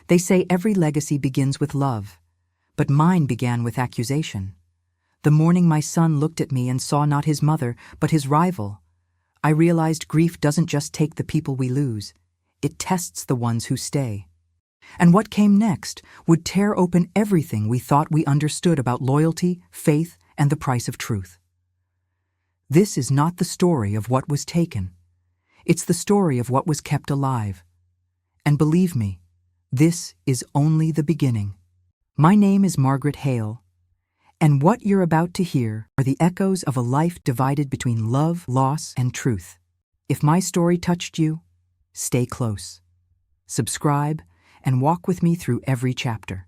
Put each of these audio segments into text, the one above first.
They say every legacy begins with love, but mine began with accusation. The morning my son looked at me and saw not his mother, but his rival, I realized grief doesn't just take the people we lose, it tests the ones who stay. And what came next would tear open everything we thought we understood about loyalty, faith, and the price of truth. This is not the story of what was taken. It's the story of what was kept alive. And believe me, this is only the beginning. My name is Margaret Hale, and what you're about to hear are the echoes of a life divided between love, loss, and truth. If my story touched you, stay close. Subscribe and walk with me through every chapter.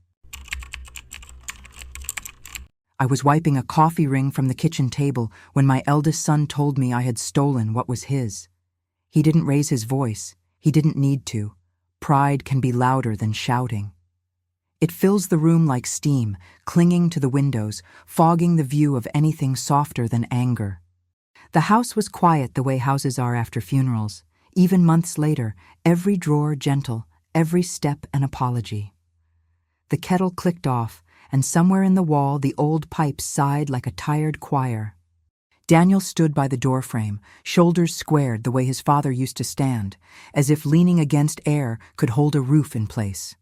I was wiping a coffee ring from the kitchen table when my eldest son told me I had stolen what was his. He didn't raise his voice. He didn't need to. Pride can be louder than shouting. It fills the room like steam, clinging to the windows, fogging the view of anything softer than anger. The house was quiet the way houses are after funerals. Even months later, every drawer gentle, every step an apology. The kettle clicked off, and somewhere in the wall the old pipes sighed like a tired choir. Daniel stood by the doorframe, shoulders squared the way his father used to stand, as if leaning against air could hold a roof in place.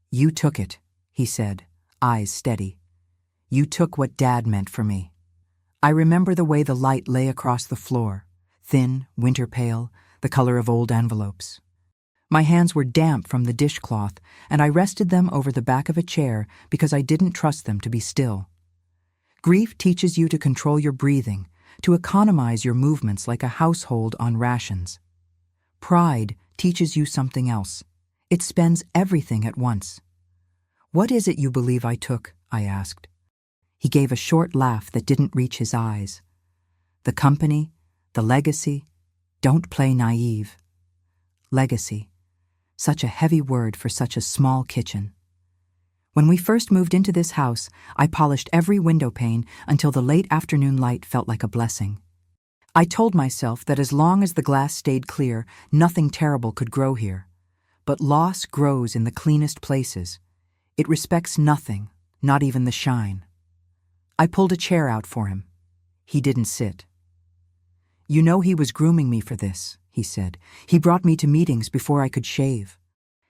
"You took it," he said, eyes steady. "You took what Dad meant for me." I remember the way the light lay across the floor, thin, winter pale, the color of old envelopes. My hands were damp from the dishcloth, and I rested them over the back of a chair because I didn't trust them to be still. Grief teaches you to control your breathing, to economize your movements like a household on rations. Pride teaches you something else. It spends everything at once. "What is it you believe I took?" I asked. He gave a short laugh that didn't reach his eyes. "The company, the legacy. Don't play naive." Legacy. Such a heavy word for such a small kitchen. When we first moved into this house, I polished every window pane until the late afternoon light felt like a blessing. I told myself that as long as the glass stayed clear, nothing terrible could grow here. But loss grows in the cleanest places. It respects nothing, not even the shine. I pulled a chair out for him. He didn't sit. "You know he was grooming me for this," he said. "He brought me to meetings before I could shave.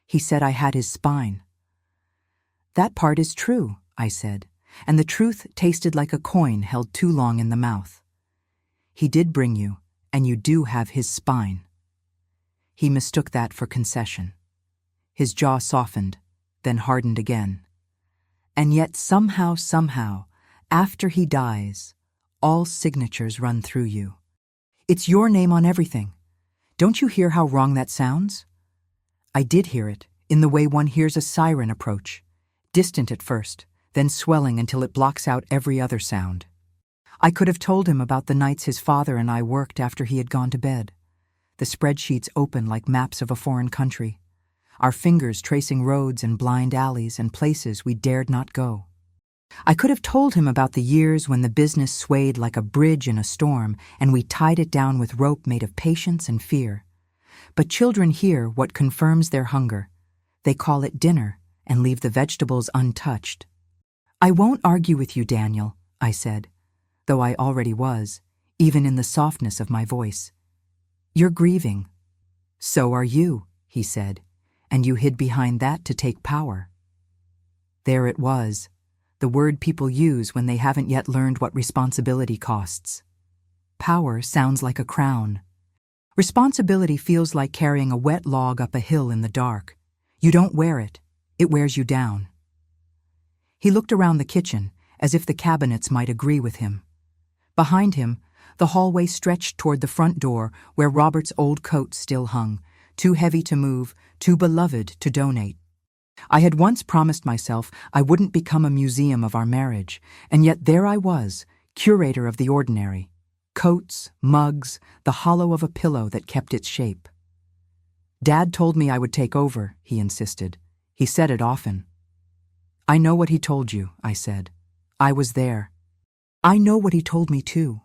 He said I had his spine." "That part is true," I said, and the truth tasted like a coin held too long in the mouth. "He did bring you, and you do have his spine." He mistook that for concession. His jaw softened, then hardened again. "And yet somehow, after he dies, all signatures run through you. It's your name on everything. Don't you hear how wrong that sounds?" I did hear it, in the way one hears a siren approach, distant at first, then swelling until it blocks out every other sound. I could have told him about the nights his father and I worked after he had gone to bed. The spreadsheets open like maps of a foreign country, our fingers tracing roads and blind alleys and places we dared not go. I could have told him about the years when the business swayed like a bridge in a storm and we tied it down with rope made of patience and fear. But children hear what confirms their hunger. They call it dinner and leave the vegetables untouched. "I won't argue with you, Daniel," I said, though I already was, even in the softness of my voice. "You're grieving." "So are you," he said, "and you hid behind that to take power." There it was, the word people use when they haven't yet learned what responsibility costs. Power sounds like a crown. Responsibility feels like carrying a wet log up a hill in the dark. You don't wear it, it wears you down. He looked around the kitchen, as if the cabinets might agree with him. Behind him, the hallway stretched toward the front door where Robert's old coat still hung, too heavy to move, too beloved to donate. I had once promised myself I wouldn't become a museum of our marriage, and yet there I was, curator of the ordinary. Coats, mugs, the hollow of a pillow that kept its shape. "Dad told me I would take over," he insisted. He said it often. "I know what he told you," I said. "I was there." "I know what he told me too."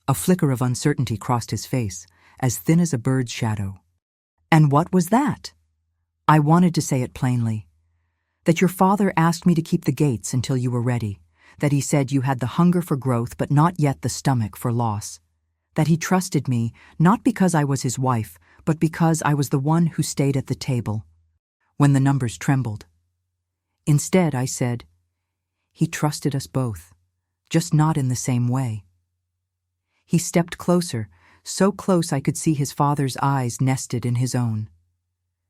A flicker of uncertainty crossed his face, as thin as a bird's shadow. "And what was that?" I wanted to say it plainly. That your father asked me to keep the gates until you were ready. That he said you had the hunger for growth but not yet the stomach for loss. That he trusted me, not because I was his wife, but because I was the one who stayed at the table. When the numbers trembled. Instead, I said, he trusted us both, just not in the same way. He stepped closer, so close I could see his father's eyes nested in his own.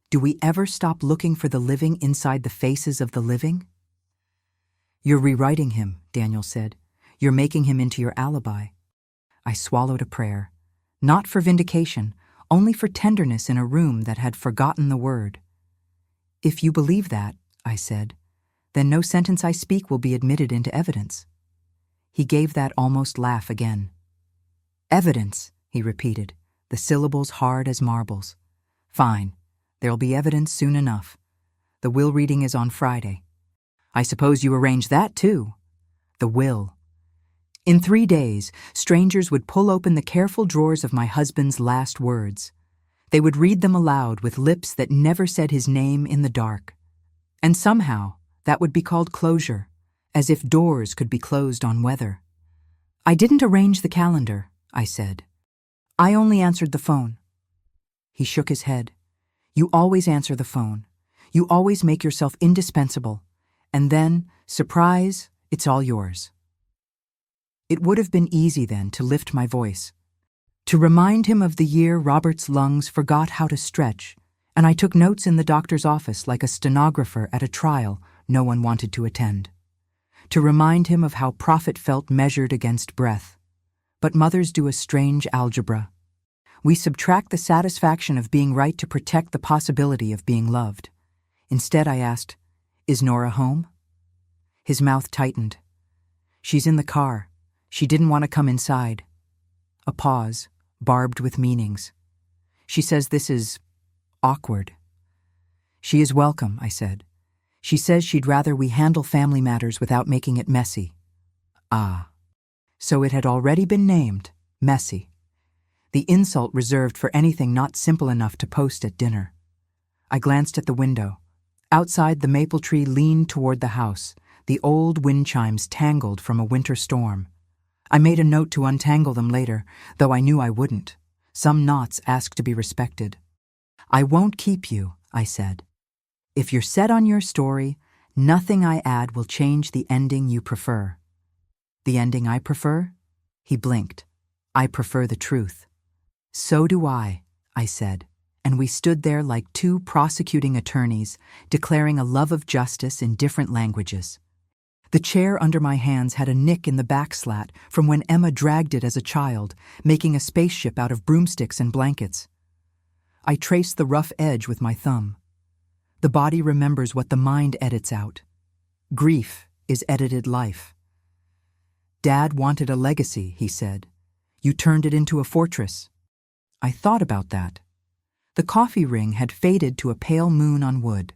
Do we ever stop looking for the living inside the faces of the living? You're rewriting him, Daniel said. You're making him into your alibi. I swallowed a prayer, not for vindication, only for tenderness in a room that had forgotten the word. If you believe that, I said, then no sentence I speak will be admitted into evidence. He gave that almost laugh again. Evidence, he repeated, the syllables hard as marbles. Fine, there'll be evidence soon enough. The will reading is on Friday. I suppose you arrange that too. The will. In 3 days, strangers would pull open the careful drawers of my husband's last words. They would read them aloud with lips that never said his name in the dark. And somehow, that would be called closure, as if doors could be closed on weather. I didn't arrange the calendar, I said. I only answered the phone. He shook his head. You always answer the phone. You always make yourself indispensable. And then, surprise, it's all yours. It would have been easy then to lift my voice, to remind him of the year Robert's lungs forgot how to stretch, and I took notes in the doctor's office like a stenographer at a trial no one wanted to attend, to remind him of how profit felt measured against breath. But mothers do a strange algebra. We subtract the satisfaction of being right to protect the possibility of being loved. Instead, I asked, is Nora home? His mouth tightened. She's in the car. She didn't want to come inside. A pause, barbed with meanings. She says this is awkward. She is welcome, I said. She says she'd rather we handle family matters without making it messy. Ah. So it had already been named, messy. The insult reserved for anything not simple enough to post at dinner. I glanced at the window. Outside, the maple tree leaned toward the house, the old wind chimes tangled from a winter storm. I made a note to untangle them later, though I knew I wouldn't. Some knots ask to be respected. I won't keep you, I said. If you're set on your story, nothing I add will change the ending you prefer. The ending I prefer? He blinked. I prefer the truth. So do I said, and we stood there like two prosecuting attorneys, declaring a love of justice in different languages. The chair under my hands had a nick in the back slat from when Emma dragged it as a child, making a spaceship out of broomsticks and blankets. I traced the rough edge with my thumb. The body remembers what the mind edits out. Grief is edited life. Dad wanted a legacy, he said. You turned it into a fortress. I thought about that. The coffee ring had faded to a pale moon on wood.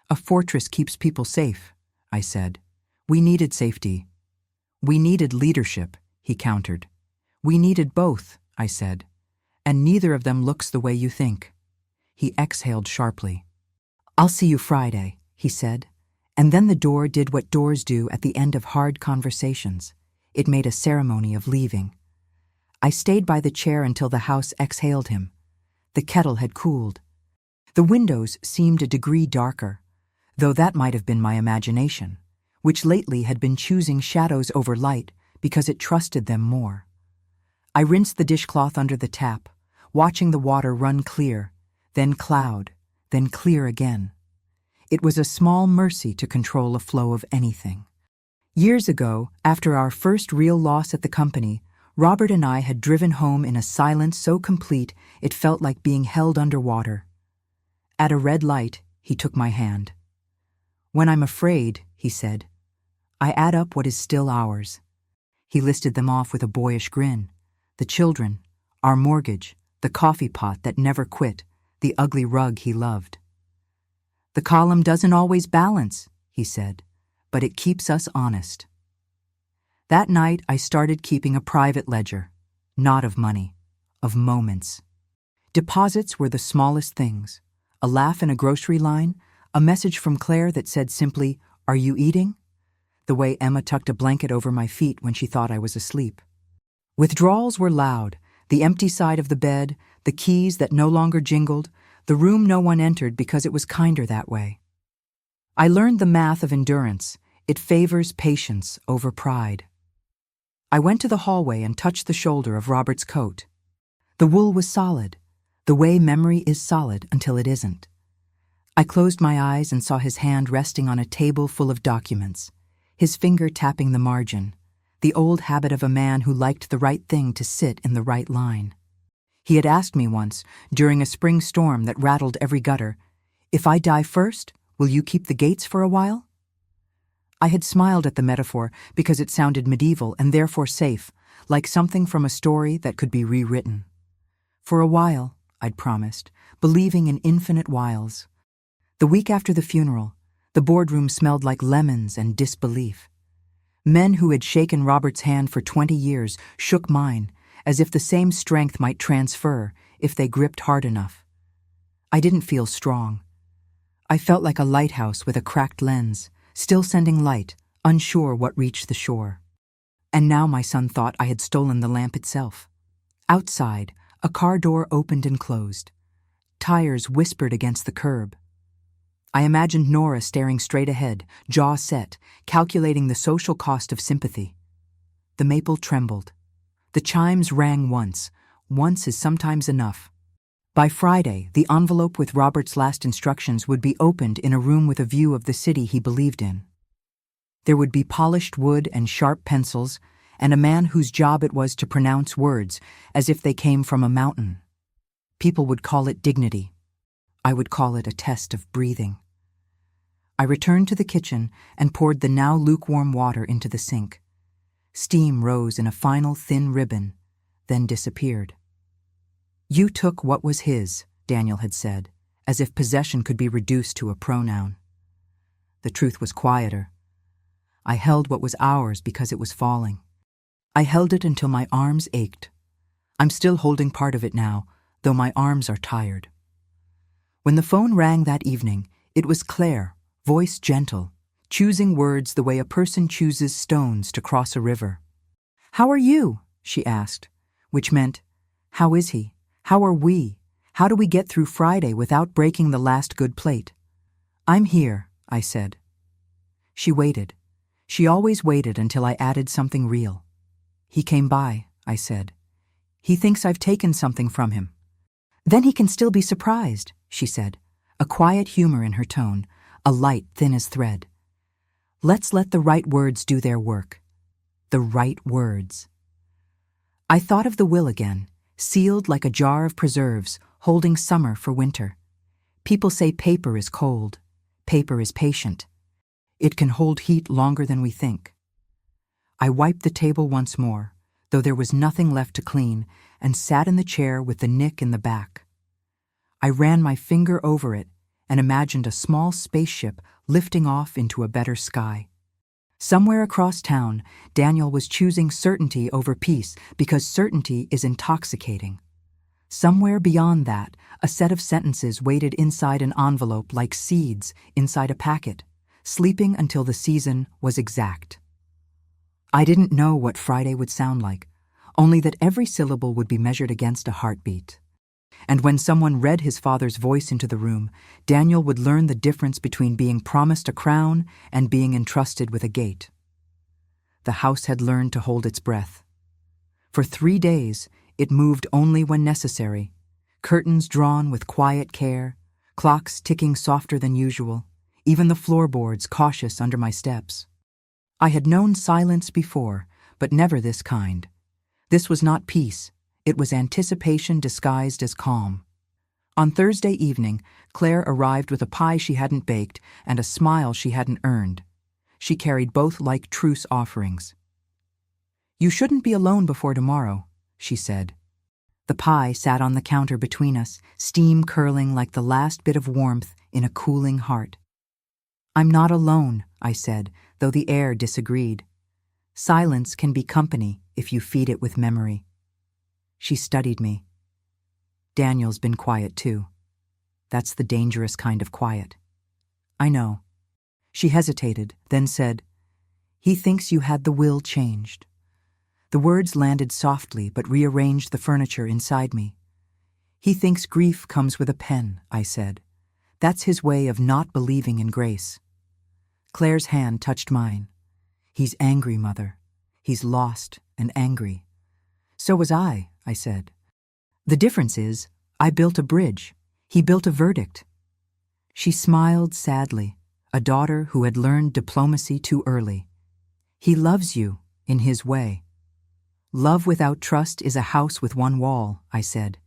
A fortress keeps people safe, I said. We needed safety. We needed leadership, he countered. We needed both, I said. And neither of them looks the way you think. He exhaled sharply. I'll see you Friday, he said. And then the door did what doors do at the end of hard conversations. It made a ceremony of leaving. I stayed by the chair until the house exhaled him. The kettle had cooled. The windows seemed a degree darker, though that might have been my imagination, which lately had been choosing shadows over light because it trusted them more. I rinsed the dishcloth under the tap, watching the water run clear, then cloud, then clear again. It was a small mercy to control a flow of anything. Years ago, after our first real loss at the company, Robert and I had driven home in a silence so complete it felt like being held underwater. At a red light, he took my hand. When I'm afraid, he said, I add up what is still ours. He listed them off with a boyish grin. The children, our mortgage, the coffee pot that never quit, the ugly rug he loved. The column doesn't always balance, he said, but it keeps us honest. That night, I started keeping a private ledger, not of money, of moments. Deposits were the smallest things, a laugh in a grocery line, a message from Claire that said simply, "Are you eating?" The way Emma tucked a blanket over my feet when she thought I was asleep. Withdrawals were loud, the empty side of the bed, the keys that no longer jingled, the room no one entered because it was kinder that way. I learned the math of endurance. It favors patience over pride. I went to the hallway and touched the shoulder of Robert's coat. The wool was solid, the way memory is solid until it isn't. I closed my eyes and saw his hand resting on a table full of documents, his finger tapping the margin, the old habit of a man who liked the right thing to sit in the right line. He had asked me once, during a spring storm that rattled every gutter, "If I die first, will you keep the gates for a while?" I had smiled at the metaphor because it sounded medieval and therefore safe, like something from a story that could be rewritten. For a while, I'd promised, believing in infinite whiles. The week after the funeral, the boardroom smelled like lemons and disbelief. Men who had shaken Robert's hand for 20 years shook mine, as if the same strength might transfer if they gripped hard enough. I didn't feel strong. I felt like a lighthouse with a cracked lens, still sending light, unsure what reached the shore. And now my son thought I had stolen the lamp itself. Outside, a car door opened and closed. Tires whispered against the curb. I imagined Nora staring straight ahead, jaw set, calculating the social cost of sympathy. The maple trembled. The chimes rang once. Once is sometimes enough. By Friday, the envelope with Robert's last instructions would be opened in a room with a view of the city he believed in. There would be polished wood and sharp pencils, and a man whose job it was to pronounce words as if they came from a mountain. People would call it dignity. I would call it a test of breathing. I returned to the kitchen and poured the now lukewarm water into the sink. Steam rose in a final thin ribbon, then disappeared. "You took what was his," Daniel had said, as if possession could be reduced to a pronoun. The truth was quieter. I held what was ours because it was falling. I held it until my arms ached. I'm still holding part of it now, though my arms are tired. When the phone rang that evening, it was Claire, voice gentle, choosing words the way a person chooses stones to cross a river. "How are you?" she asked, which meant, "How is he? How are we? How do we get through Friday without breaking the last good plate?" "I'm here," I said. She waited. She always waited until I added something real. "He came by," I said. "He thinks I've taken something from him." "Then he can still be surprised," she said, a quiet humor in her tone, a light thin as thread. "Let's let the right words do their work." The right words. I thought of the will again, sealed like a jar of preserves, holding summer for winter. People say paper is cold. Paper is patient. It can hold heat longer than we think. I wiped the table once more, though there was nothing left to clean, and sat in the chair with the nick in the back. I ran my finger over it and imagined a small spaceship lifting off into a better sky. Somewhere across town, Daniel was choosing certainty over peace because certainty is intoxicating. Somewhere beyond that, a set of sentences waited inside an envelope like seeds inside a packet, sleeping until the season was exact. I didn't know what Friday would sound like, only that every syllable would be measured against a heartbeat. And when someone read his father's voice into the room, Daniel would learn the difference between being promised a crown and being entrusted with a gate. The house had learned to hold its breath. For 3 days, it moved only when necessary, curtains drawn with quiet care, clocks ticking softer than usual, even the floorboards cautious under my steps. I had known silence before, but never this kind. This was not peace. It was anticipation disguised as calm. On Thursday evening, Claire arrived with a pie she hadn't baked and a smile she hadn't earned. She carried both like truce offerings. "You shouldn't be alone before tomorrow," she said. The pie sat on the counter between us, steam curling like the last bit of warmth in a cooling heart. "I'm not alone," I said, though the air disagreed. "Silence can be company if you feed it with memory." She studied me. "Daniel's been quiet too." That's the dangerous kind of quiet. I know. She hesitated, then said, "He thinks you had the will changed." The words landed softly but rearranged the furniture inside me. "He thinks grief comes with a pen," I said. "That's his way of not believing in grace." Claire's hand touched mine. "He's angry, Mother. He's lost and angry." "So was I," said. "The difference is, I built a bridge. He built a verdict." She smiled sadly, a daughter who had learned diplomacy too early. "He loves you, in his way." "Love without trust is a house with one wall," I said.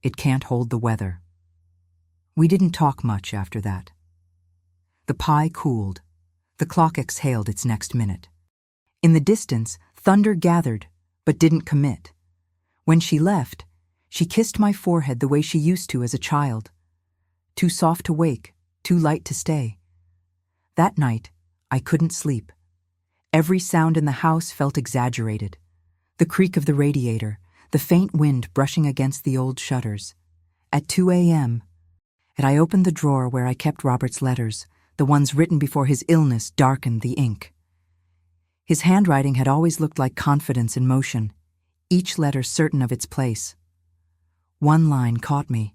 "It can't hold the weather." We didn't talk much after that. The pie cooled. The clock exhaled its next minute. In the distance, thunder gathered, but didn't commit. When she left, she kissed my forehead the way she used to as a child. Too soft to wake, too light to stay. That night, I couldn't sleep. Every sound in the house felt exaggerated. The creak of the radiator, the faint wind brushing against the old shutters. At 2 a.m., I opened the drawer where I kept Robert's letters, the ones written before his illness darkened the ink. His handwriting had always looked like confidence in motion, each letter certain of its place. One line caught me.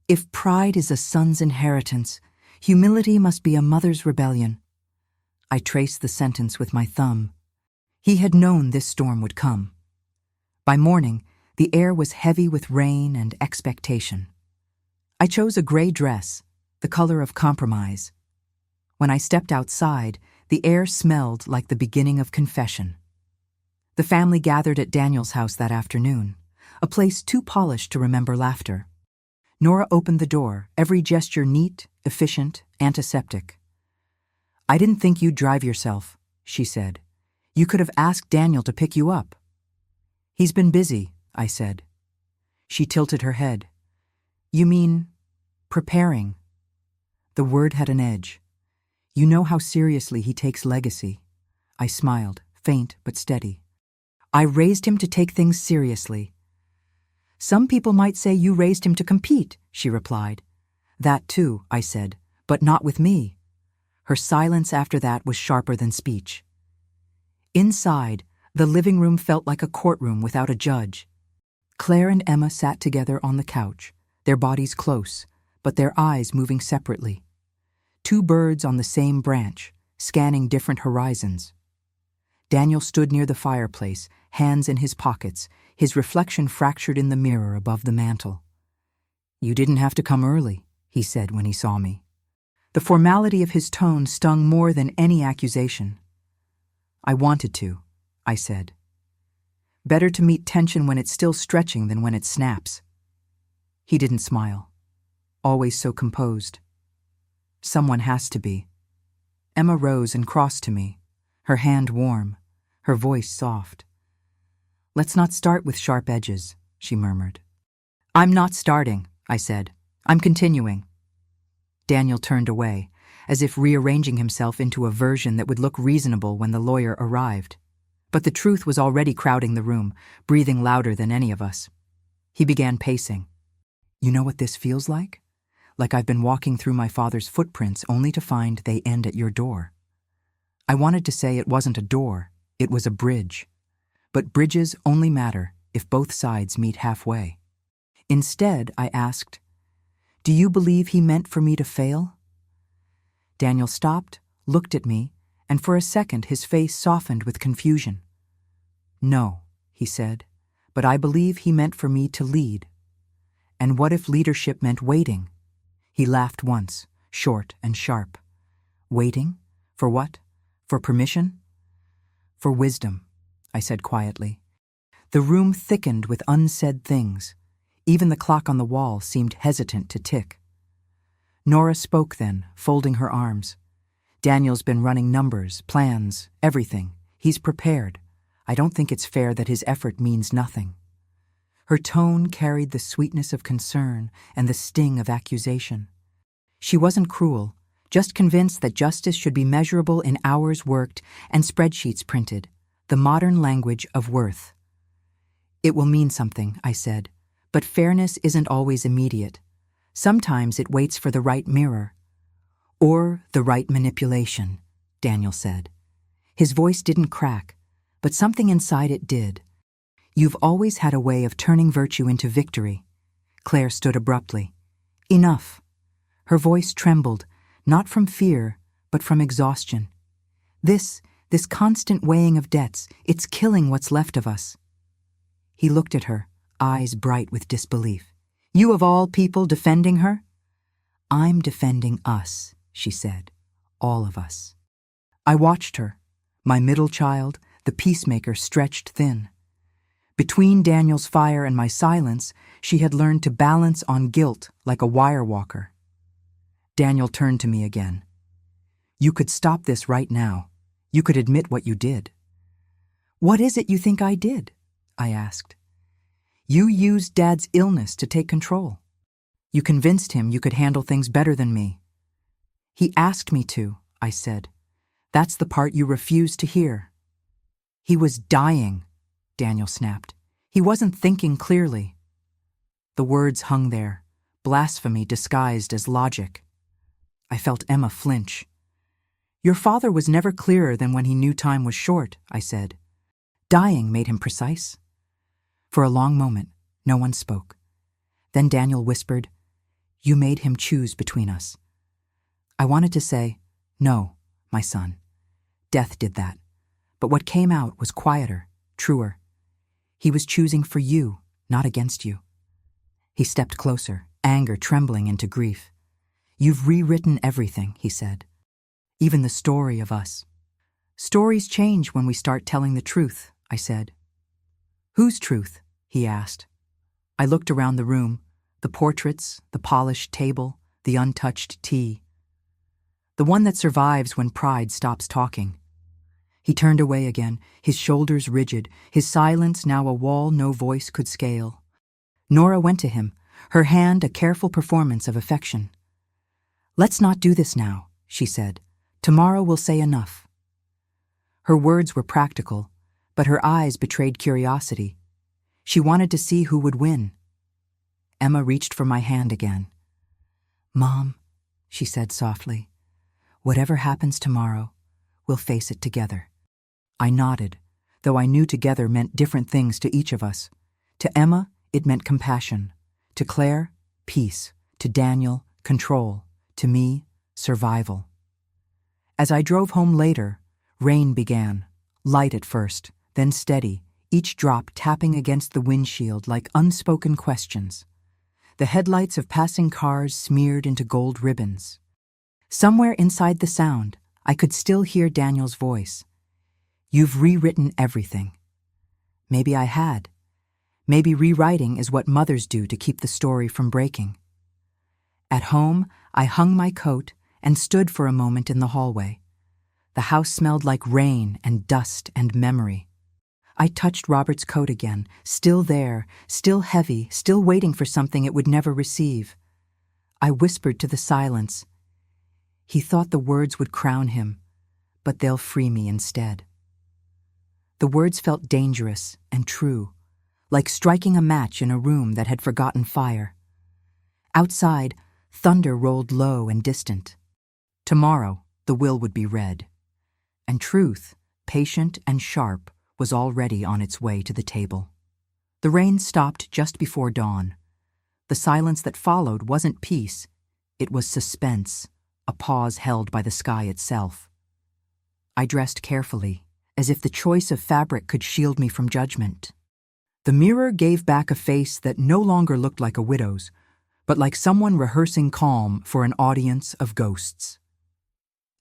"If pride is a son's inheritance, humility must be a mother's rebellion." I traced the sentence with my thumb. He had known this storm would come. By morning, the air was heavy with rain and expectation. I chose a gray dress, the color of compromise. When I stepped outside, the air smelled like the beginning of confession. The family gathered at Daniel's house that afternoon, a place too polished to remember laughter. Nora opened the door, every gesture neat, efficient, antiseptic. "I didn't think you'd drive yourself," she said. "You could have asked Daniel to pick you up." "He's been busy," I said. She tilted her head. "You mean preparing?" The word had an edge. "You know how seriously he takes legacy." I smiled, faint but steady. "I raised him to take things seriously." "Some people might say you raised him to compete," she replied. "That too," I said, "but not with me." Her silence after that was sharper than speech. Inside, the living room felt like a courtroom without a judge. Claire and Emma sat together on the couch, their bodies close, but their eyes moving separately. Two birds on the same branch, scanning different horizons. Daniel stood near the fireplace, hands in his pockets, his reflection fractured in the mirror above the mantel. "You didn't have to come early," he said when he saw me. The formality of his tone stung more than any accusation. "I wanted to," I said. "Better to meet tension when it's still stretching than when it snaps." He didn't smile. Always so composed. "Someone has to be." Emma rose and crossed to me, her hand warm, her voice soft. "Let's not start with sharp edges," she murmured. "I'm not starting," I said. "I'm continuing." Daniel turned away, as if rearranging himself into a version that would look reasonable when the lawyer arrived. But the truth was already crowding the room, breathing louder than any of us. He began pacing. "You know what this feels like? Like I've been walking through my father's footprints only to find they end at your door." I wanted to say it wasn't a door, it was a bridge. But bridges only matter if both sides meet halfway. Instead, I asked, "Do you believe he meant for me to fail?" Daniel stopped, looked at me, and for a second his face softened with confusion. "No," he said, "but I believe he meant for me to lead." "And what if leadership meant waiting?" He laughed once, short and sharp. "Waiting? For what? For permission?" "For wisdom," I said quietly. The room thickened with unsaid things. Even the clock on the wall seemed hesitant to tick. Nora spoke then, folding her arms. "Daniel's been running numbers, plans, everything. He's prepared. I don't think it's fair that his effort means nothing." Her tone carried the sweetness of concern and the sting of accusation. She wasn't cruel, just convinced that justice should be measurable in hours worked and spreadsheets printed, the modern language of worth. "It will mean something," I said, "but fairness isn't always immediate. Sometimes it waits for the right mirror. Or the right manipulation, Daniel said. His voice didn't crack, but something inside it did. You've always had a way of turning virtue into victory. Claire stood abruptly. Enough. Her voice trembled, not from fear, but from exhaustion. This constant weighing of debts, it's killing what's left of us. He looked at her, eyes bright with disbelief. You of all people defending her? I'm defending us, she said. All of us. I watched her, my middle child, the peacemaker stretched thin. Between Daniel's fire and my silence, she had learned to balance on guilt like a wire walker. Daniel turned to me again. You could stop this right now. You could admit what you did. What is it you think I did? I asked. You used Dad's illness to take control. You convinced him you could handle things better than me. He asked me to, I said. That's the part you refused to hear. He was dying, Daniel snapped. He wasn't thinking clearly. The words hung there, blasphemy disguised as logic. I felt Emma flinch. Your father was never clearer than when he knew time was short, I said. Dying made him precise. For a long moment, no one spoke. Then Daniel whispered, You made him choose between us. I wanted to say, No, my son. Death did that. But what came out was quieter, truer. He was choosing for you, not against you. He stepped closer, anger trembling into grief. You've rewritten everything, he said. Even the story of us. Stories change when we start telling the truth, I said. Whose truth? He asked. I looked around the room, the portraits, the polished table, the untouched tea. The one that survives when pride stops talking. He turned away again, his shoulders rigid, his silence now a wall no voice could scale. Nora went to him, her hand a careful performance of affection. Let's not do this now, she said. Tomorrow we'll say enough. Her words were practical, but her eyes betrayed curiosity. She wanted to see who would win. Emma reached for my hand again. Mom, she said softly, whatever happens tomorrow, we'll face it together. I nodded, though I knew together meant different things to each of us. To Emma, it meant compassion. To Claire, peace. To Daniel, control. To me, survival. As I drove home later, rain began, light at first, then steady, each drop tapping against the windshield like unspoken questions. The headlights of passing cars smeared into gold ribbons. Somewhere inside the sound, I could still hear Daniel's voice. You've rewritten everything. Maybe I had. Maybe rewriting is what mothers do to keep the story from breaking. At home, I hung my coat and stood for a moment in the hallway. The house smelled like rain and dust and memory. I touched Robert's coat again, still there, still heavy, still waiting for something it would never receive. I whispered to the silence. He thought the words would crown him, but they'll free me instead. The words felt dangerous and true, like striking a match in a room that had forgotten fire. Outside, thunder rolled low and distant. Tomorrow, the will would be read. And truth, patient and sharp, was already on its way to the table. The rain stopped just before dawn. The silence that followed wasn't peace. It was suspense, a pause held by the sky itself. I dressed carefully, as if the choice of fabric could shield me from judgment. The mirror gave back a face that no longer looked like a widow's, but like someone rehearsing calm for an audience of ghosts.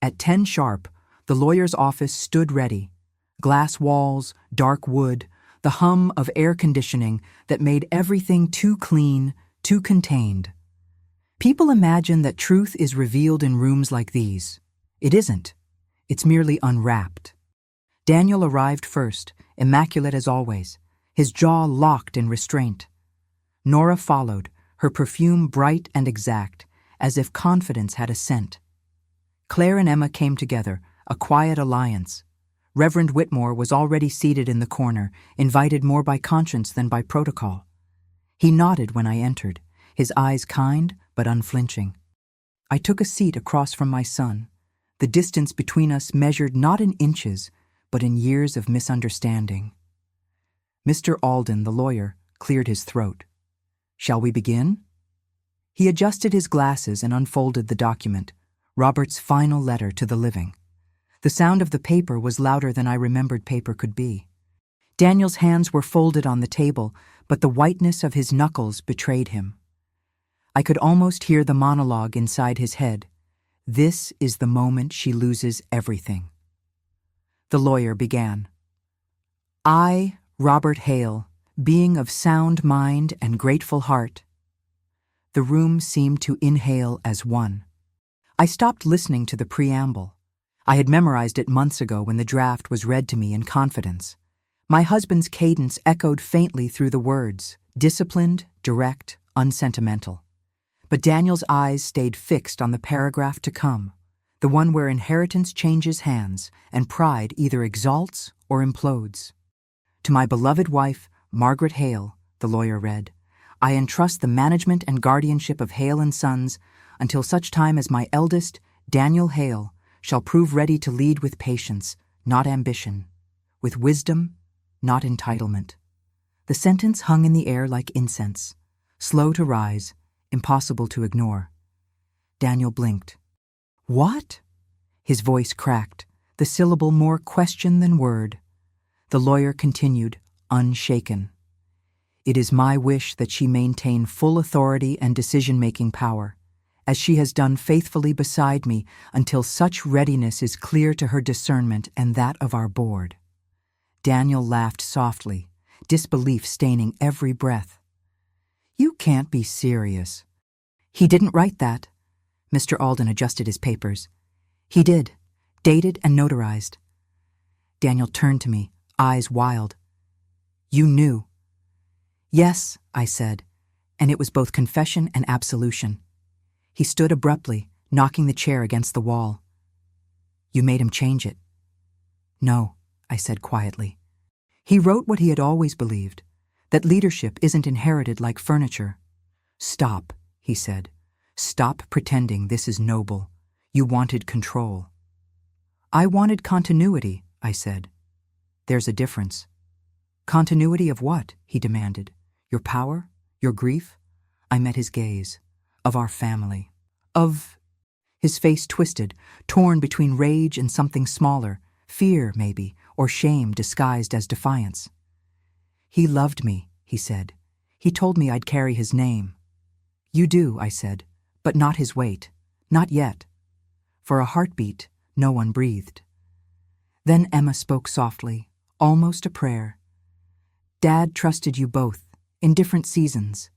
At 10 sharp, the lawyer's office stood ready. Glass walls, dark wood, the hum of air conditioning that made everything too clean, too contained. People imagine that truth is revealed in rooms like these. It isn't. It's merely unwrapped. Daniel arrived first, immaculate as always, his jaw locked in restraint. Nora followed, her perfume bright and exact, as if confidence had a scent. Claire and Emma came together, a quiet alliance. Reverend Whitmore was already seated in the corner, invited more by conscience than by protocol. He nodded when I entered, his eyes kind but unflinching. I took a seat across from my son, the distance between us measured not in inches, but in years of misunderstanding. Mr. Alden, the lawyer, cleared his throat. "Shall we begin?" He adjusted his glasses and unfolded the document, Robert's final letter to the living. The sound of the paper was louder than I remembered paper could be. Daniel's hands were folded on the table, but the whiteness of his knuckles betrayed him. I could almost hear the monologue inside his head. This is the moment she loses everything. The lawyer began. "I, Robert Hale, being of sound mind and grateful heart." The room seemed to inhale as one. I stopped listening to the preamble. I had memorized it months ago when the draft was read to me in confidence. My husband's cadence echoed faintly through the words, disciplined, direct, unsentimental. But Daniel's eyes stayed fixed on the paragraph to come, the one where inheritance changes hands and pride either exalts or implodes. "To my beloved wife, Margaret Hale," the lawyer read, "I entrust the management and guardianship of Hale and Sons until such time as my eldest, Daniel Hale, shall prove ready to lead with patience, not ambition, with wisdom, not entitlement." The sentence hung in the air like incense, slow to rise, impossible to ignore. Daniel blinked. "What?" His voice cracked, the syllable more question than word. The lawyer continued, unshaken. "It is my wish that she maintain full authority and decision-making power, as she has done faithfully beside me until such readiness is clear to her discernment and that of our board." Daniel laughed softly, disbelief staining every breath. "You can't be serious." "He didn't write that." Mr. Alden adjusted his papers. "He did, dated and notarized." Daniel turned to me, eyes wild. "You knew." "Yes," I said, and it was both confession and absolution. He stood abruptly, knocking the chair against the wall. "You made him change it." "No," I said quietly. "He wrote what he had always believed, that leadership isn't inherited like furniture." "Stop," he said. "Stop pretending this is noble. You wanted control." "I wanted continuity," I said. "There's a difference." "Continuity of what?" he demanded. "Your power? Your grief?" I met his gaze. "Of our family. Of—" His face twisted, torn between rage and something smaller, fear, maybe, or shame disguised as defiance. "He loved me," he said. "He told me I'd carry his name." "You do," I said, "but not his weight. Not yet." For a heartbeat, no one breathed. Then Emma spoke softly, almost a prayer. "Dad trusted you both, in different seasons."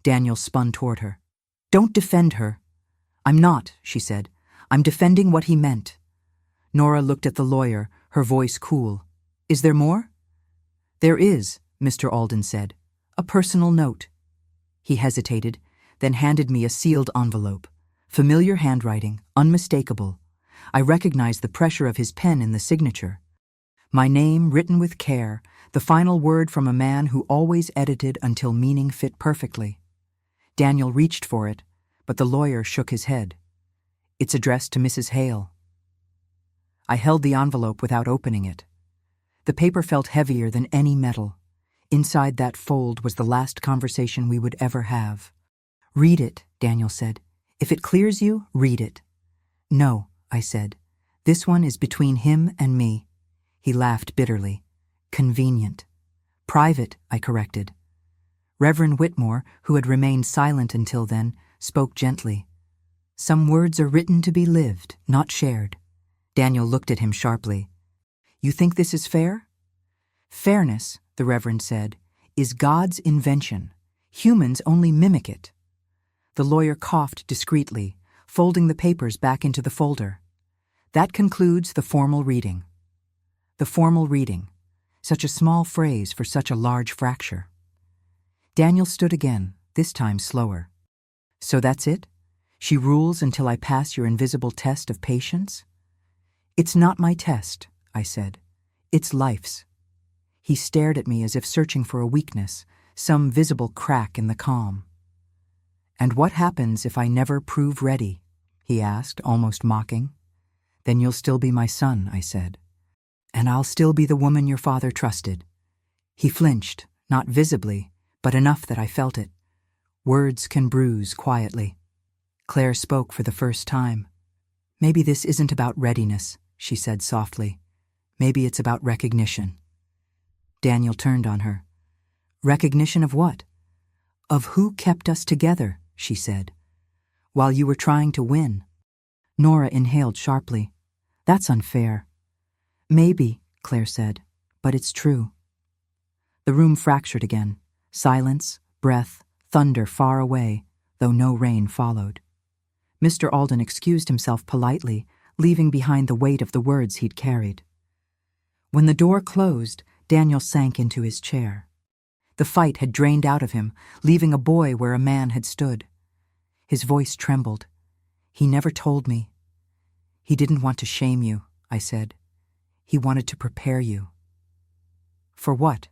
Daniel spun toward her. "Don't defend her." "I'm not," she said. "I'm defending what he meant." Nora looked at the lawyer, her voice cool. "Is there more?" "There is," Mr. Alden said. "A personal note." He hesitated, then handed me a sealed envelope. Familiar handwriting, unmistakable. I recognized the pressure of his pen in the signature. My name written with care, the final word from a man who always edited until meaning fit perfectly. Daniel reached for it, but the lawyer shook his head. "It's addressed to Mrs. Hale." I held the envelope without opening it. The paper felt heavier than any metal. Inside that fold was the last conversation we would ever have. "Read it," Daniel said. "If it clears you, read it." "No," I said. "This one is between him and me." He laughed bitterly. "Convenient." "Private," I corrected. Reverend Whitmore, who had remained silent until then, spoke gently. "Some words are written to be lived, not shared." Daniel looked at him sharply. "You think this is fair?" "Fairness," the Reverend said, "is God's invention. Humans only mimic it." The lawyer coughed discreetly, folding the papers back into the folder. "That concludes the formal reading." The formal reading. Such a small phrase for such a large fracture. Daniel stood again, this time slower. "So that's it? She rules until I pass your invisible test of patience?" "It's not my test," I said. "It's life's." He stared at me as if searching for a weakness, some visible crack in the calm. "And what happens if I never prove ready?" he asked, almost mocking. "Then you'll still be my son," I said. "And I'll still be the woman your father trusted." He flinched, not visibly, but enough that I felt it. Words can bruise quietly. Claire spoke for the first time. "Maybe this isn't about readiness," she said softly. "Maybe it's about recognition." Daniel turned on her. "Recognition of what?" "Of who kept us together," she said, "while you were trying to win." Nora inhaled sharply. "That's unfair." "Maybe," Claire said, "but it's true." The room fractured again. Silence, breath, thunder far away, though no rain followed. Mr. Alden excused himself politely, leaving behind the weight of the words he'd carried. When the door closed, Daniel sank into his chair. The fight had drained out of him, leaving a boy where a man had stood. His voice trembled. "He never told me." "He didn't want to shame you," I said. "He wanted to prepare you." "For what?"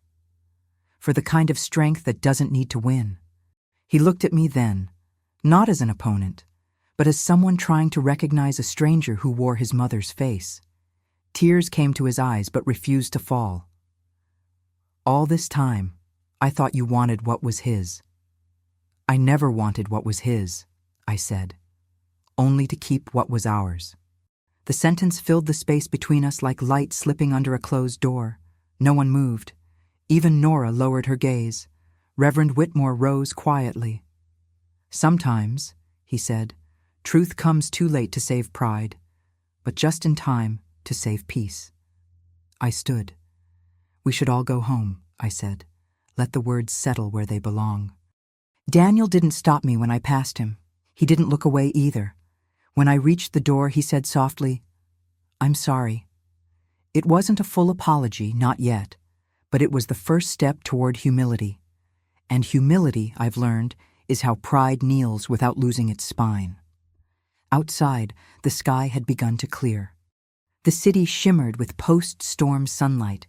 "For the kind of strength that doesn't need to win." He looked at me then, not as an opponent, but as someone trying to recognize a stranger who wore his mother's face. Tears came to his eyes but refused to fall. "All this time, I thought you wanted what was his." "I never wanted what was his," I said, "only to keep what was ours." The sentence filled the space between us like light slipping under a closed door. No one moved. Even Nora lowered her gaze. Reverend Whitmore rose quietly. "Sometimes," he said, "truth comes too late to save pride, but just in time to save peace." I stood. "We should all go home," I said. "Let the words settle where they belong." Daniel didn't stop me when I passed him. He didn't look away either. When I reached the door, he said softly, "I'm sorry." It wasn't a full apology, not yet, but it was the first step toward humility. And humility, I've learned, is how pride kneels without losing its spine. Outside, the sky had begun to clear. The city shimmered with post-storm sunlight,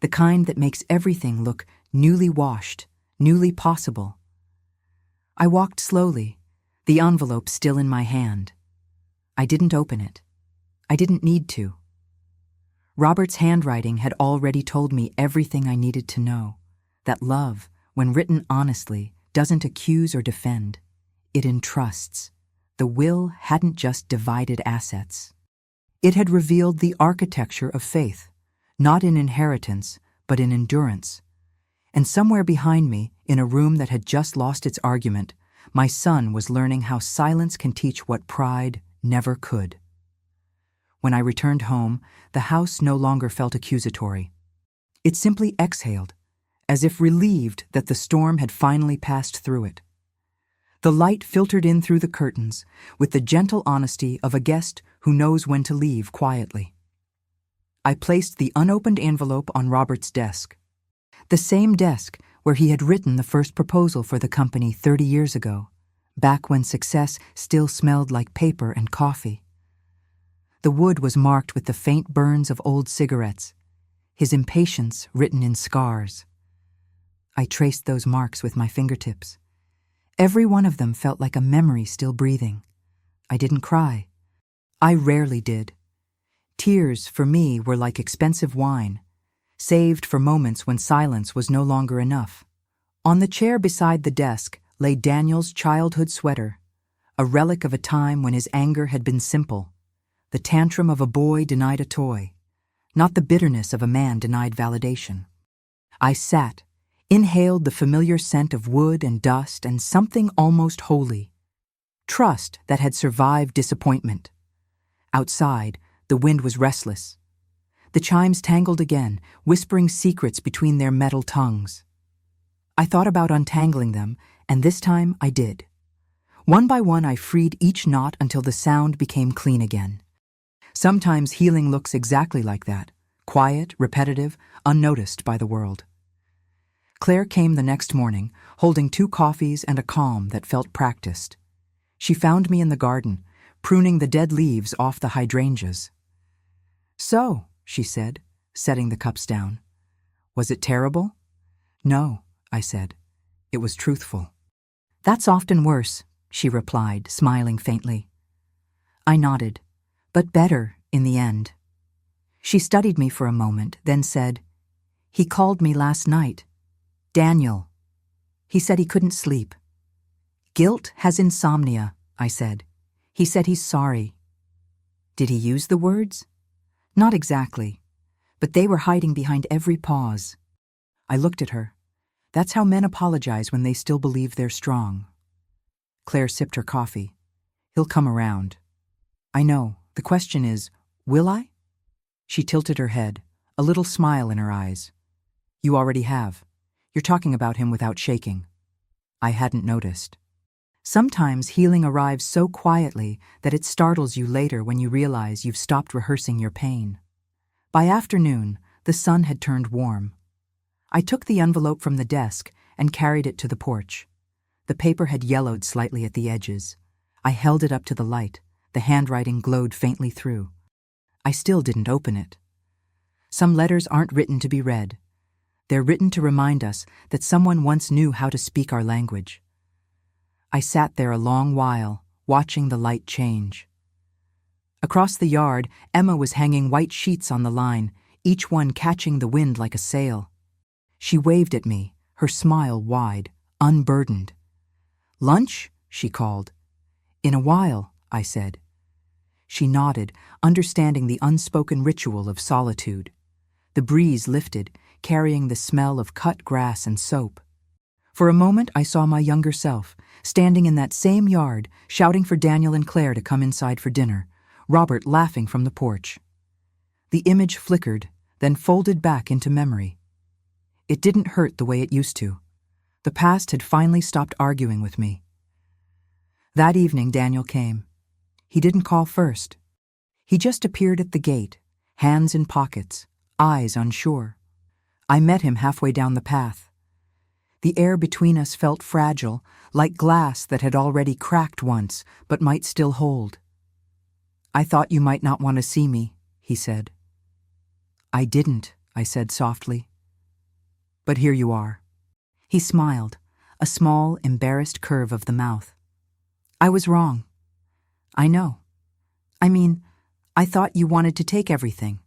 the kind that makes everything look newly washed, newly possible. I walked slowly, the envelope still in my hand. I didn't open it. I didn't need to. Robert's handwriting had already told me everything I needed to know, that love, when written honestly, doesn't accuse or defend. It entrusts. The will hadn't just divided assets. It had revealed the architecture of faith, not in inheritance, but in endurance. And somewhere behind me, in a room that had just lost its argument, my son was learning how silence can teach what pride never could. When I returned home, the house no longer felt accusatory. It simply exhaled, as if relieved that the storm had finally passed through it. The light filtered in through the curtains with the gentle honesty of a guest who knows when to leave quietly. I placed the unopened envelope on Robert's desk, the same desk where he had written the first proposal for the company 30 years ago, back when success still smelled like paper and coffee. The wood was marked with the faint burns of old cigarettes, his impatience written in scars. I traced those marks with my fingertips. Every one of them felt like a memory still breathing. I didn't cry. I rarely did. Tears, for me, were like expensive wine, saved for moments when silence was no longer enough. On the chair beside the desk lay Daniel's childhood sweater, a relic of a time when his anger had been simple, the tantrum of a boy denied a toy, not the bitterness of a man denied validation. I sat, inhaled the familiar scent of wood and dust and something almost holy, trust that had survived disappointment. Outside, the wind was restless. The chimes tangled again, whispering secrets between their metal tongues. I thought about untangling them, and this time I did. One by one, I freed each knot until the sound became clean again. Sometimes healing looks exactly like that, quiet, repetitive, unnoticed by the world. Claire came the next morning, holding 2 coffees and a calm that felt practiced. She found me in the garden, pruning the dead leaves off the hydrangeas. "So," she said, setting the cups down. "Was it terrible?" "No," I said. "It was truthful." "That's often worse," she replied, smiling faintly. I nodded, but better in the end. She studied me for a moment, then said, He called me last night. Daniel. He said he couldn't sleep. Guilt has insomnia, I said. He said he's sorry. Did he use the words? Not exactly, but they were hiding behind every pause. I looked at her. That's how men apologize when they still believe they're strong. Claire sipped her coffee. He'll come around. I know. The question is, will I? She tilted her head, a little smile in her eyes. You already have. You're talking about him without shaking. I hadn't noticed. Sometimes healing arrives so quietly that it startles you later when you realize you've stopped rehearsing your pain. By afternoon, the sun had turned warm. I took the envelope from the desk and carried it to the porch. The paper had yellowed slightly at the edges. I held it up to the light. The handwriting glowed faintly through. I still didn't open it. Some letters aren't written to be read. They're written to remind us that someone once knew how to speak our language. I sat there a long while, watching the light change. Across the yard, Emma was hanging white sheets on the line, each one catching the wind like a sail. She waved at me, her smile wide, unburdened. Lunch? She called. In a while, I said. She nodded, understanding the unspoken ritual of solitude. The breeze lifted, carrying the smell of cut grass and soap. For a moment I saw my younger self, standing in that same yard, shouting for Daniel and Claire to come inside for dinner, Robert laughing from the porch. The image flickered, then folded back into memory. It didn't hurt the way it used to. The past had finally stopped arguing with me. That evening Daniel came. He didn't call first. He just appeared at the gate, hands in pockets, eyes unsure. I met him halfway down the path. The air between us felt fragile, like glass that had already cracked once, but might still hold. I thought you might not want to see me, he said. I didn't, I said softly. But here you are. He smiled, a small, embarrassed curve of the mouth. I was wrong. I know. I mean, I thought you wanted to take everything.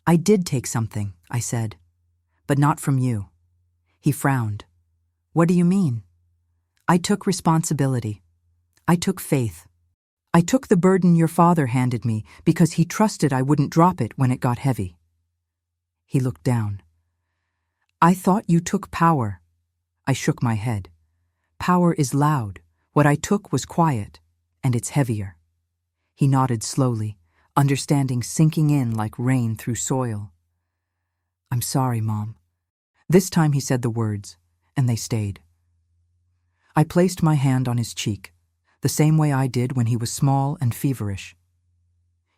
I did take something, I said, but not from you. He frowned. What do you mean? I took responsibility. I took faith. I took the burden your father handed me because he trusted I wouldn't drop it when it got heavy. He looked down. I thought you took power. I shook my head. Power is loud. What I took was quiet, and it's heavier. He nodded slowly, understanding sinking in like rain through soil. I'm sorry, Mom. This time he said the words, and they stayed. I placed my hand on his cheek, the same way I did when he was small and feverish.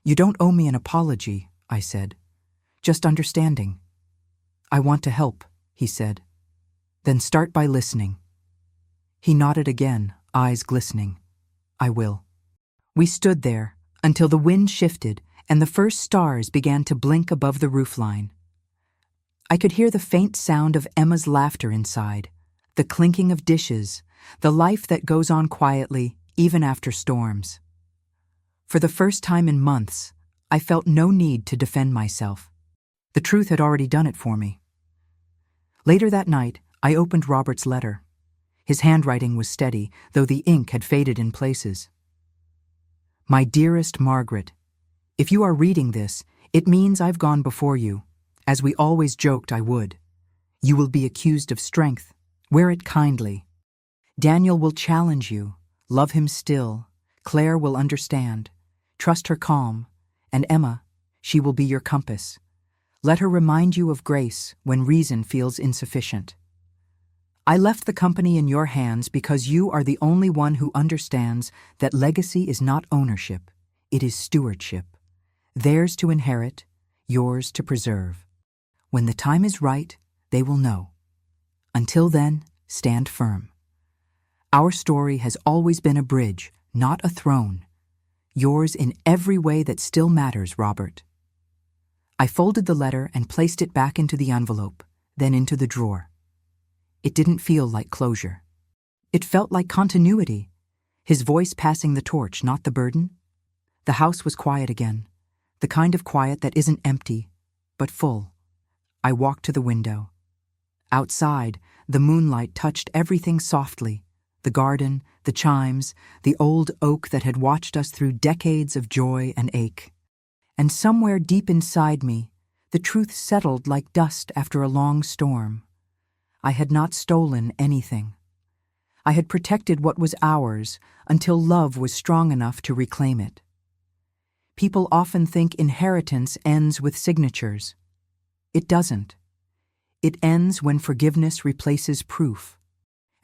You don't owe me an apology, I said. Just understanding. I want to help, he said. Then start by listening. He nodded again, eyes glistening. I will. We stood there until the wind shifted and the first stars began to blink above the roofline. I could hear the faint sound of Emma's laughter inside, the clinking of dishes, the life that goes on quietly even after storms. For the first time in months, I felt no need to defend myself. The truth had already done it for me. Later that night, I opened Robert's letter. His handwriting was steady, though the ink had faded in places. My dearest Margaret, if you are reading this, it means I've gone before you, as we always joked I would. You will be accused of strength. Wear it kindly. Daniel will challenge you. Love him still. Claire will understand. Trust her calm. And Emma, she will be your compass. Let her remind you of grace when reason feels insufficient. I left the company in your hands because you are the only one who understands that legacy is not ownership, it is stewardship. Theirs to inherit, yours to preserve. When the time is right, they will know. Until then, stand firm. Our story has always been a bridge, not a throne. Yours in every way that still matters, Robert. I folded the letter and placed it back into the envelope, then into the drawer. It didn't feel like closure. It felt like continuity, His voice passing the torch, not the burden. The house was quiet again, the kind of quiet that isn't empty, but full. I walked to the window. Outside, the moonlight touched everything softly, the garden, the chimes, the old oak that had watched us through decades of joy and ache. And somewhere deep inside me, the truth settled like dust after a long storm. I had not stolen anything. I had protected what was ours until love was strong enough to reclaim it. People often think inheritance ends with signatures. It doesn't. It ends when forgiveness replaces proof.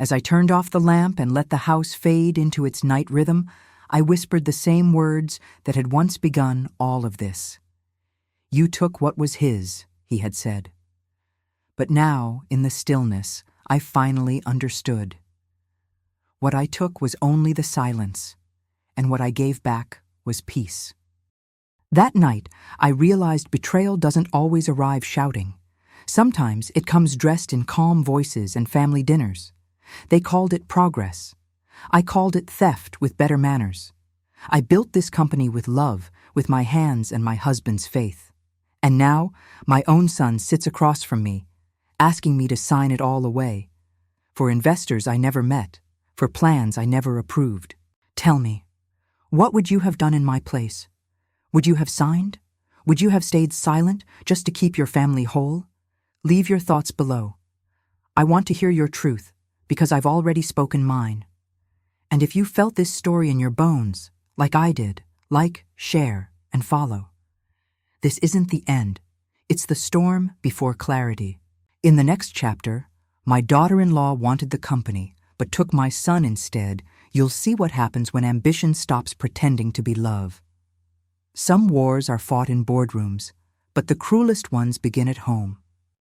As I turned off the lamp and let the house fade into its night rhythm, I whispered the same words that had once begun all of this. "You took what was his," he had said. But now, in the stillness, I finally understood. What I took was only the silence, and what I gave back was peace. That night, I realized betrayal doesn't always arrive shouting. Sometimes it comes dressed in calm voices and family dinners. They called it progress. I called it theft with better manners. I built this company with love, with my hands and my husband's faith. And now, my own son sits across from me, asking me to sign it all away. For investors I never met, for plans I never approved. Tell me, what would you have done in my place? Would you have signed? Would you have stayed silent just to keep your family whole? Leave your thoughts below. I want to hear your truth, because I've already spoken mine. And if you felt this story in your bones, like I did, like, share, and follow. This isn't the end. It's the storm before clarity. In the next chapter, my daughter-in-law wanted the company, but took my son instead. You'll see what happens when ambition stops pretending to be love. Some wars are fought in boardrooms, but the cruelest ones begin at home.